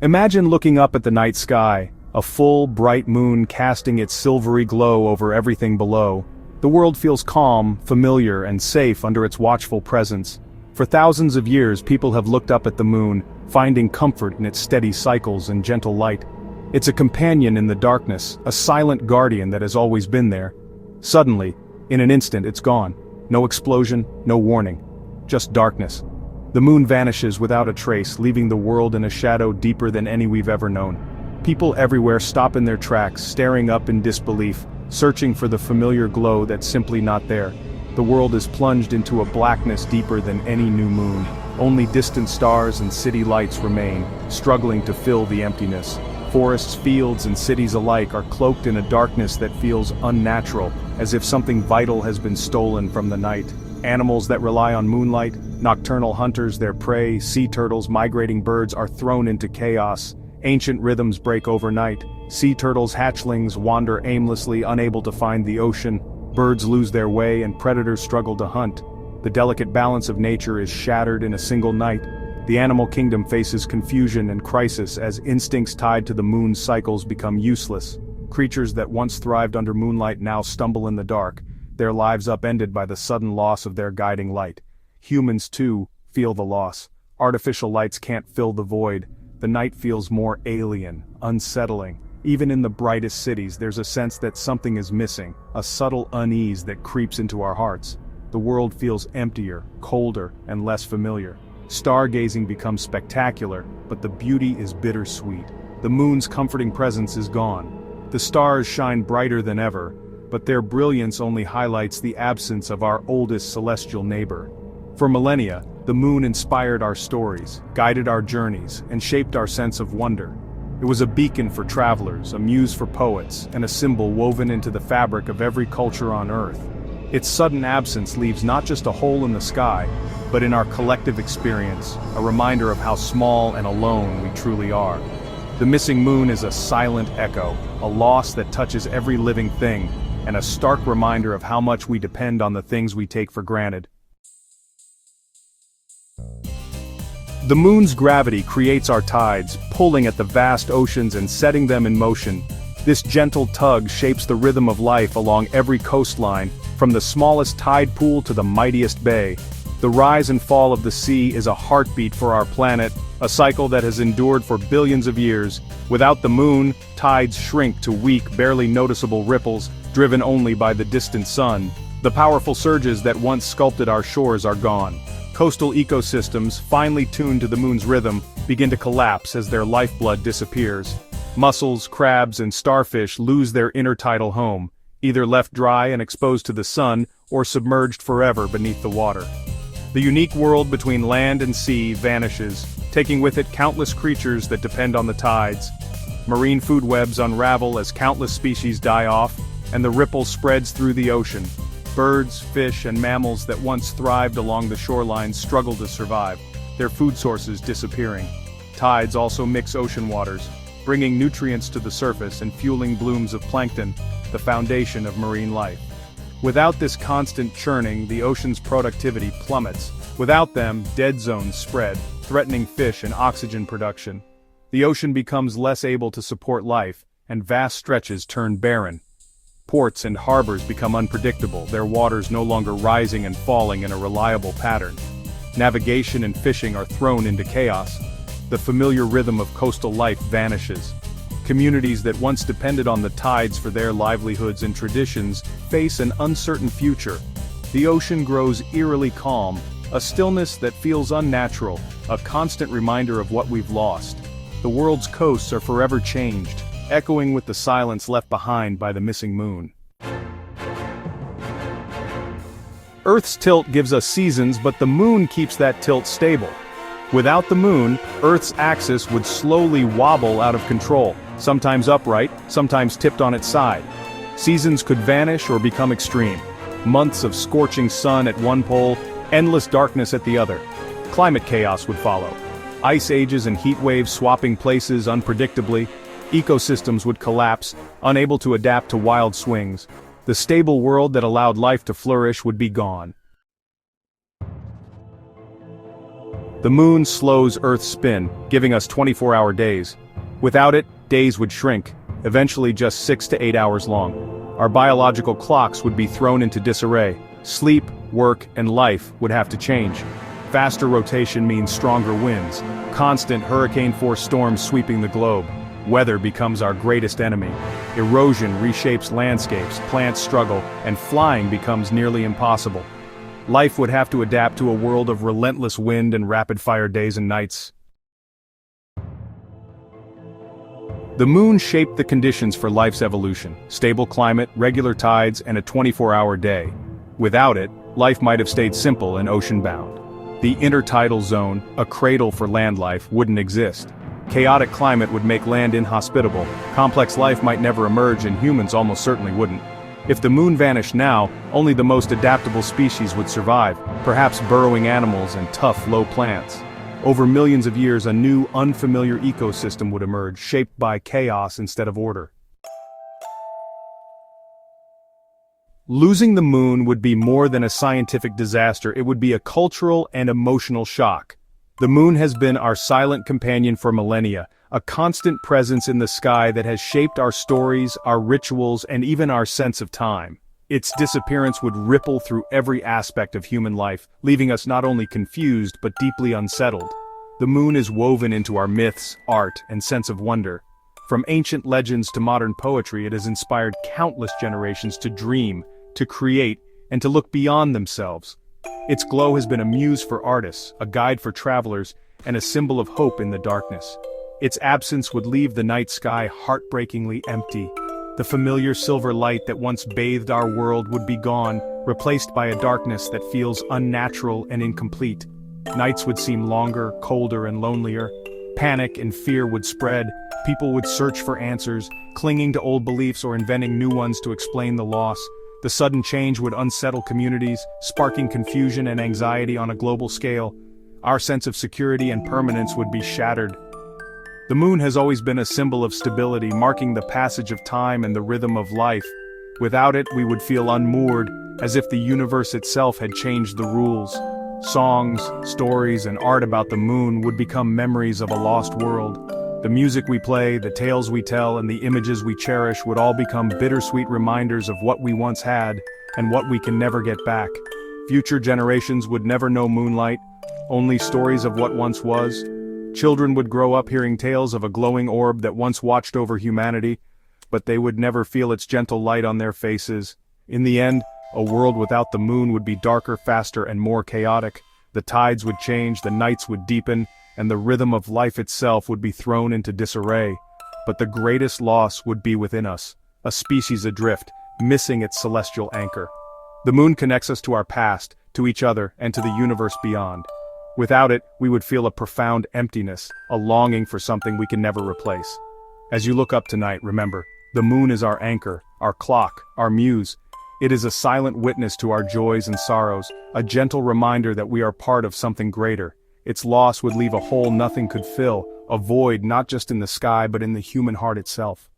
Imagine looking up at the night sky, a full, bright moon casting its silvery glow over everything below. The world feels calm, familiar, and safe under its watchful presence. For thousands of years, people have looked up at the moon, finding comfort in its steady cycles and gentle light. It's a companion in the darkness, a silent guardian that has always been there. Suddenly, in an instant, it's gone. No explosion, no warning. Just darkness. The moon vanishes without a trace, leaving the world in a shadow deeper than any we've ever known. People everywhere stop in their tracks, staring up in disbelief, searching for the familiar glow that's simply not there. The world is plunged into a blackness deeper than any new moon. Only distant stars and city lights remain, struggling to fill the emptiness. Forests, fields, and cities alike are cloaked in a darkness that feels unnatural, as if something vital has been stolen from the night. Animals that rely on moonlight, nocturnal hunters, their prey, sea turtles, migrating birds are thrown into chaos. Ancient rhythms break overnight. Sea turtles' hatchlings wander aimlessly, unable to find the ocean. Birds lose their way and predators struggle to hunt. The delicate balance of nature is shattered in a single night. The animal kingdom faces confusion and crisis as instincts tied to the moon's cycles become useless. Creatures that once thrived under moonlight now stumble in the dark, their lives upended by the sudden loss of their guiding light. Humans, too, feel the loss. Artificial lights can't fill the void. The night feels more alien, unsettling. Even in the brightest cities, there's a sense that something is missing, a subtle unease that creeps into our hearts. The world feels emptier, colder, and less familiar. Stargazing becomes spectacular, but the beauty is bittersweet. The moon's comforting presence is gone. The stars shine brighter than ever, but their brilliance only highlights the absence of our oldest celestial neighbor. For millennia, the moon inspired our stories, guided our journeys, and shaped our sense of wonder. It was a beacon for travelers, a muse for poets, and a symbol woven into the fabric of every culture on Earth. Its sudden absence leaves not just a hole in the sky, but in our collective experience, a reminder of how small and alone we truly are. The missing moon is a silent echo, a loss that touches every living thing, and a stark reminder of how much we depend on the things we take for granted. The moon's gravity creates our tides, pulling at the vast oceans and setting them in motion. This gentle tug shapes the rhythm of life along every coastline, from the smallest tide pool to the mightiest bay. The rise and fall of the sea is a heartbeat for our planet, a cycle that has endured for billions of years. Without the moon, tides shrink to weak, barely noticeable ripples, driven only by the distant sun. The powerful surges that once sculpted our shores are gone. Coastal ecosystems, finely tuned to the moon's rhythm, begin to collapse as their lifeblood disappears. Mussels, crabs, and starfish lose their intertidal home, either left dry and exposed to the sun, or submerged forever beneath the water. The unique world between land and sea vanishes, taking with it countless creatures that depend on the tides. Marine food webs unravel as countless species die off, and the ripple spreads through the ocean. Birds, fish, and mammals that once thrived along the shorelines struggle to survive, their food sources disappearing. Tides also mix ocean waters, bringing nutrients to the surface and fueling blooms of plankton, the foundation of marine life. Without this constant churning, the ocean's productivity plummets. Without them, dead zones spread, threatening fish and oxygen production. The ocean becomes less able to support life, and vast stretches turn barren. Ports and harbors become unpredictable, their waters no longer rising and falling in a reliable pattern. Navigation and fishing are thrown into chaos. The familiar rhythm of coastal life vanishes. Communities that once depended on the tides for their livelihoods and traditions face an uncertain future. The ocean grows eerily calm, a stillness that feels unnatural, a constant reminder of what we've lost. The world's coasts are forever changed, echoing with the silence left behind by the missing moon. Earth's tilt gives us seasons, but the moon keeps that tilt stable. Without the moon, Earth's axis would slowly wobble out of control, sometimes upright, sometimes tipped on its side. Seasons could vanish or become extreme. Months of scorching sun at one pole, endless darkness at the other. Climate chaos would follow. Ice ages and heat waves swapping places unpredictably. Ecosystems would collapse, unable to adapt to wild swings. The stable world that allowed life to flourish would be gone. The moon slows Earth's spin, giving us 24-hour days. Without it, days would shrink, eventually just 6 to 8 hours long. Our biological clocks would be thrown into disarray. Sleep, work, and life would have to change. Faster rotation means stronger winds, constant hurricane-force storms sweeping the globe. Weather becomes our greatest enemy. Erosion reshapes landscapes, plants struggle, and flying becomes nearly impossible. Life would have to adapt to a world of relentless wind and rapid-fire days and nights. The moon shaped the conditions for life's evolution: stable climate, regular tides, and a 24-hour day. Without it, life might have stayed simple and ocean-bound. The intertidal zone, a cradle for land life, wouldn't exist. Chaotic climate would make land inhospitable, complex life might never emerge, and humans almost certainly wouldn't. If the moon vanished now, only the most adaptable species would survive, perhaps burrowing animals and tough, low plants. Over millions of years, a new, unfamiliar ecosystem would emerge, shaped by chaos instead of order. Losing the moon would be more than a scientific disaster, it would be a cultural and emotional shock. The moon has been our silent companion for millennia, a constant presence in the sky that has shaped our stories, our rituals, and even our sense of time. Its disappearance would ripple through every aspect of human life, leaving us not only confused but deeply unsettled. The moon is woven into our myths, art, and sense of wonder. From ancient legends to modern poetry, it has inspired countless generations to dream, to create, and to look beyond themselves. Its glow has been a muse for artists, a guide for travelers, and a symbol of hope in the darkness. Its absence would leave the night sky heartbreakingly empty. The familiar silver light that once bathed our world would be gone, replaced by a darkness that feels unnatural and incomplete. Nights would seem longer, colder, and lonelier. Panic and fear would spread. People would search for answers, clinging to old beliefs or inventing new ones to explain the loss. The sudden change would unsettle communities, sparking confusion and anxiety on a global scale. Our sense of security and permanence would be shattered. The moon has always been a symbol of stability, marking the passage of time and the rhythm of life. Without it, we would feel unmoored, as if the universe itself had changed the rules. Songs, stories, and art about the moon would become memories of a lost world. The music we play, the tales we tell, and the images we cherish would all become bittersweet reminders of what we once had, and what we can never get back. Future generations would never know moonlight, only stories of what once was. Children would grow up hearing tales of a glowing orb that once watched over humanity, but they would never feel its gentle light on their faces. In the end, a world without the moon would be darker, faster, and more chaotic. The tides would change, the nights would deepen, and the rhythm of life itself would be thrown into disarray. But the greatest loss would be within us, a species adrift, missing its celestial anchor. The moon connects us to our past, to each other, and to the universe beyond. Without it, we would feel a profound emptiness, a longing for something we can never replace. As you look up tonight, remember, the moon is our anchor, our clock, our muse. It is a silent witness to our joys and sorrows, a gentle reminder that we are part of something greater. Its loss would leave a hole nothing could fill, a void not just in the sky but in the human heart itself.